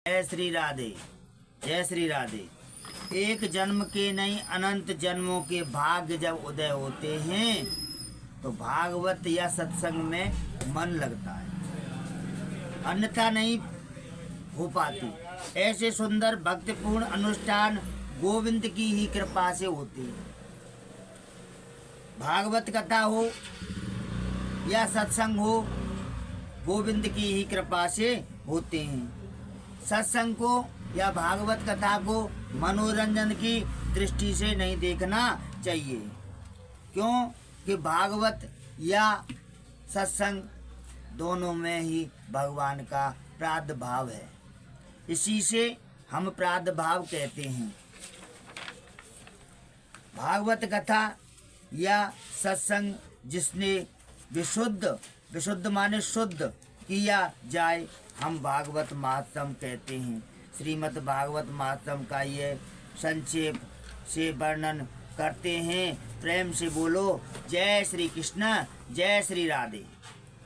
जय श्री राधे, जय श्री राधे। एक जन्म के नहीं अनंत जन्मों के भाग्य जब उदय होते हैं तो भागवत या सत्संग में मन लगता है, अन्यथा नहीं हो पाती। ऐसे सुंदर भक्तिपूर्ण अनुष्ठान गोविंद की ही कृपा से होते हैं। भागवत कथा हो या सत्संग हो, गोविंद की ही कृपा से होते हैं। सत्संग को या भागवत कथा को मनोरंजन की दृष्टि से नहीं देखना चाहिए, क्योंकि भागवत या सत्संग दोनों में ही भगवान का प्रादुर्भाव है। इसी से हम प्रादुर्भाव कहते हैं। भागवत कथा या सत्संग जिसने विशुद्ध माने शुद्ध किया जाए, हम भागवत महात्म कहते हैं। श्रीमद् भागवत महात्म का ये संक्षेप से वर्णन करते हैं। प्रेम से बोलो जय श्री कृष्ण, जय श्री राधे।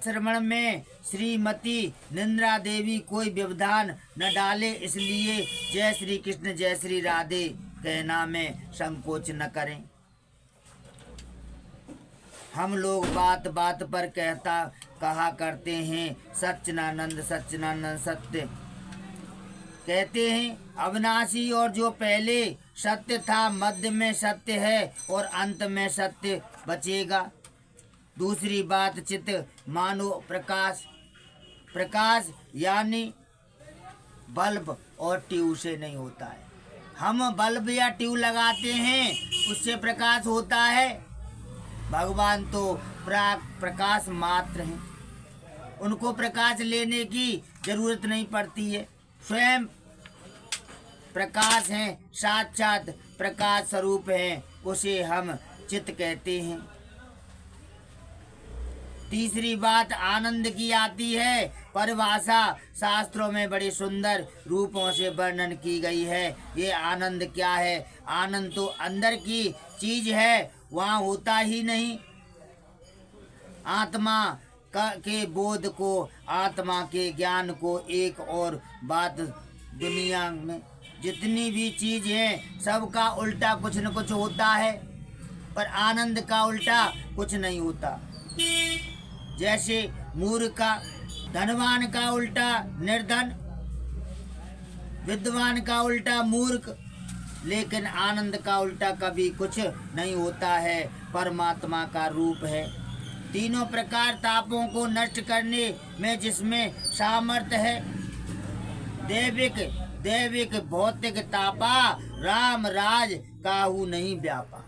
श्रवण में श्रीमती निंद्रा देवी कोई व्यवधान न डाले, इसलिए जय श्री कृष्ण जय श्री राधे कहना में संकोच न करें। हम लोग बात बात पर कहा करते हैं सच्चिदानंद सच्चिदानंद सत्य कहते हैं, अविनाशी और जो पहले सत्य था, मध्य में सत्य है और अंत में सत्य बचेगा। दूसरी बात चित्त मानो प्रकाश यानी बल्ब और ट्यूब से नहीं होता है। हम बल्ब या ट्यूब लगाते हैं, उससे प्रकाश होता है। भगवान तो प्रकाश मात्र हैं, उनको प्रकाश लेने की जरूरत नहीं पड़ती है। स्वयं प्रकाश हैं, साक्षात प्रकाश स्वरूप हैं, उसे हम चित्त कहते हैं। तीसरी बात आनंद की आती है। परिभाषा शास्त्रों में बड़े सुंदर रूपों से वर्णन की गई है। ये आनंद क्या है? आनंद तो अंदर की चीज है, वहाँ होता ही नहीं। आत्मा के बोध को, आत्मा के ज्ञान को, एक और बात दुनिया में जितनी भी चीज है सबका उल्टा कुछ न कुछ होता है, पर आनंद का उल्टा कुछ नहीं होता। जैसे मूर्ख का, धनवान का उल्टा निर्धन, विद्वान का उल्टा मूर्ख, लेकिन आनंद का उल्टा कभी कुछ नहीं होता है। परमात्मा का रूप है। तीनों प्रकार तापों को नष्ट करने में जिसमें सामर्थ्य है, दैविक भौतिक तापा, राम राज काहू नहीं व्यापा।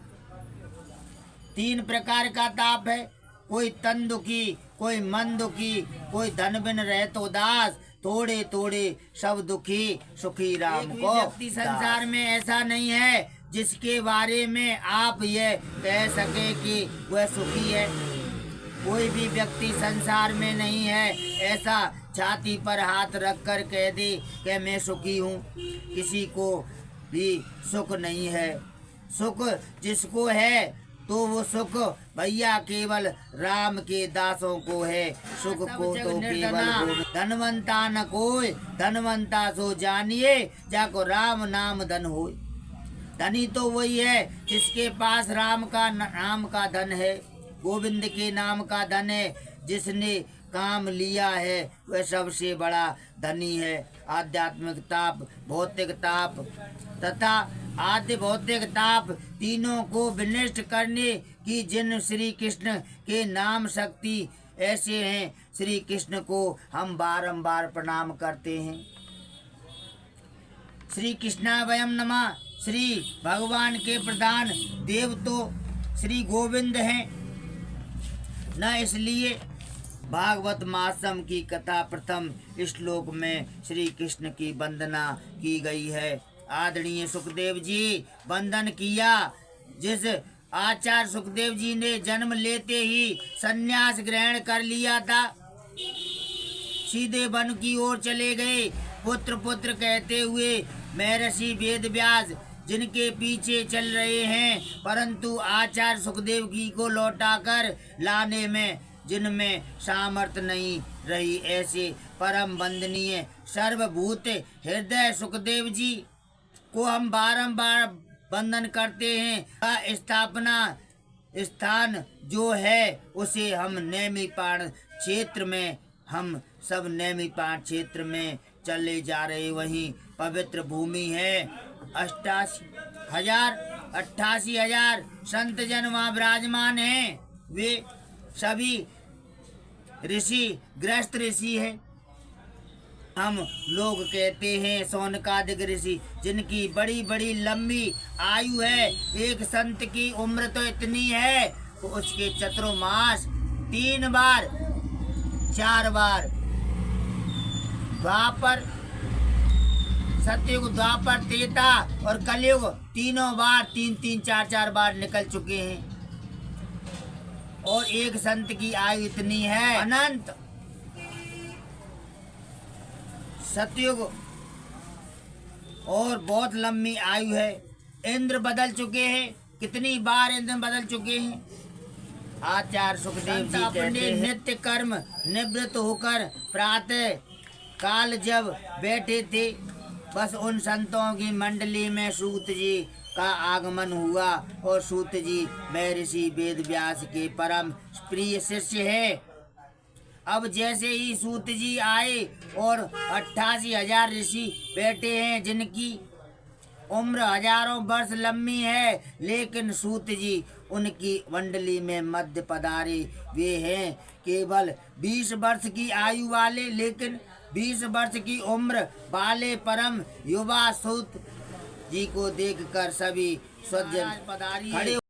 तीन प्रकार का ताप है, कोई तन दुखी, कोई मन दुखी, कोई धन बिन रहत उदास, थोड़े थोड़े सब दुखी, सुखी राम को। व्यक्ति संसार में ऐसा नहीं है जिसके बारे में आप ये कह सके कि वह सुखी है। कोई भी व्यक्ति संसार में नहीं है ऐसा छाती पर हाथ रखकर कह दे कि मैं सुखी हूँ। किसी को भी सुख नहीं है। सुख जिसको है तो वो सुख भैया केवल राम के दासों को है। सुख को तो केवल धनवंता न कोई, धनवंता सो जानिए, जाको राम नाम धन होय। धनी तो वही है जिसके पास राम का नाम का धन है, गोविंद के नाम का धन है। जिसने काम लिया है वह सबसे बड़ा धनी है। आध्यात्मिक ताप, भौतिक ताप तथा आदि भौतिक ताप तीनों को विनष्ट करने की जिन श्री कृष्ण के नाम शक्ति ऐसे हैं, श्री कृष्ण को हम बारंबार प्रणाम करते हैं। श्री कृष्णा वयम नमः। श्री भगवान के प्रधान देव तो श्री गोविंद हैं न, इसलिए भागवत महात्म की कथा प्रथम श्लोक में श्री कृष्ण की वंदना की गई है। आदरणीय सुखदेव जी वंदन किया। जिस आचार्य सुखदेव जी ने जन्म लेते ही संन्यास ग्रहण कर लिया था, सीधे वन की ओर चले गए। पुत्र पुत्र कहते हुए महर्षि वेद व्यास जिनके पीछे चल रहे हैं, परंतु आचार्य सुखदेव जी को लौटाकर लाने में जिनमें सामर्थ्य नहीं रही, ऐसे परम वंदनीय सर्वभूत हृदय सुखदेव जी को हम बारंबार वंदन करते हैं। का स्थापना स्थान जो है उसे हम नेमिपाण क्षेत्र में हम सब नेमिपाण क्षेत्र में चले जा रहे। वहीं पवित्र भूमि है। 88,000 संत जन वहाँ विराजमान हैं। वे सभी ऋषि गृहस्थ ऋषि है। हम लोग कहते हैं शौनकादिक ऋषि जिनकी बड़ी बड़ी लंबी आयु है। एक संत की उम्र तो इतनी है तो उसके चतुर्मास 3 बार 4 बार द्वापर सतयुग द्वापर त्रेता और कलयुग तीनों बार 3-3 4-4 बार निकल चुके हैं। और एक संत की आयु इतनी है अनंत। सतयुग और बहुत लंबी आयु है। इंद्र बदल चुके हैं। कितनी बार इंद्र बदल चुके हैं। आचार्य सुखदेव जी कहते हैं नित्य कर्म निवृत्त होकर प्रातः काल जब बैठे थे बस उन संतों की मंडली में सूत जी का आगमन हुआ। और सूत जी महर्षि वेद व्यास के परम प्रिय शिष्य है। अब जैसे ही सूत जी आए और 88,000 ऋषि बैठे हैं जिनकी उम्र हजारों वर्ष लंबी है, लेकिन सूत जी उनकी मंडली में मध्य पधारे। वे हैं केवल 20 वर्ष की आयु वाले, लेकिन 20 वर्ष की उम्र वाले परम युवा सूत जी को देखकर सभी सज्जन खड़े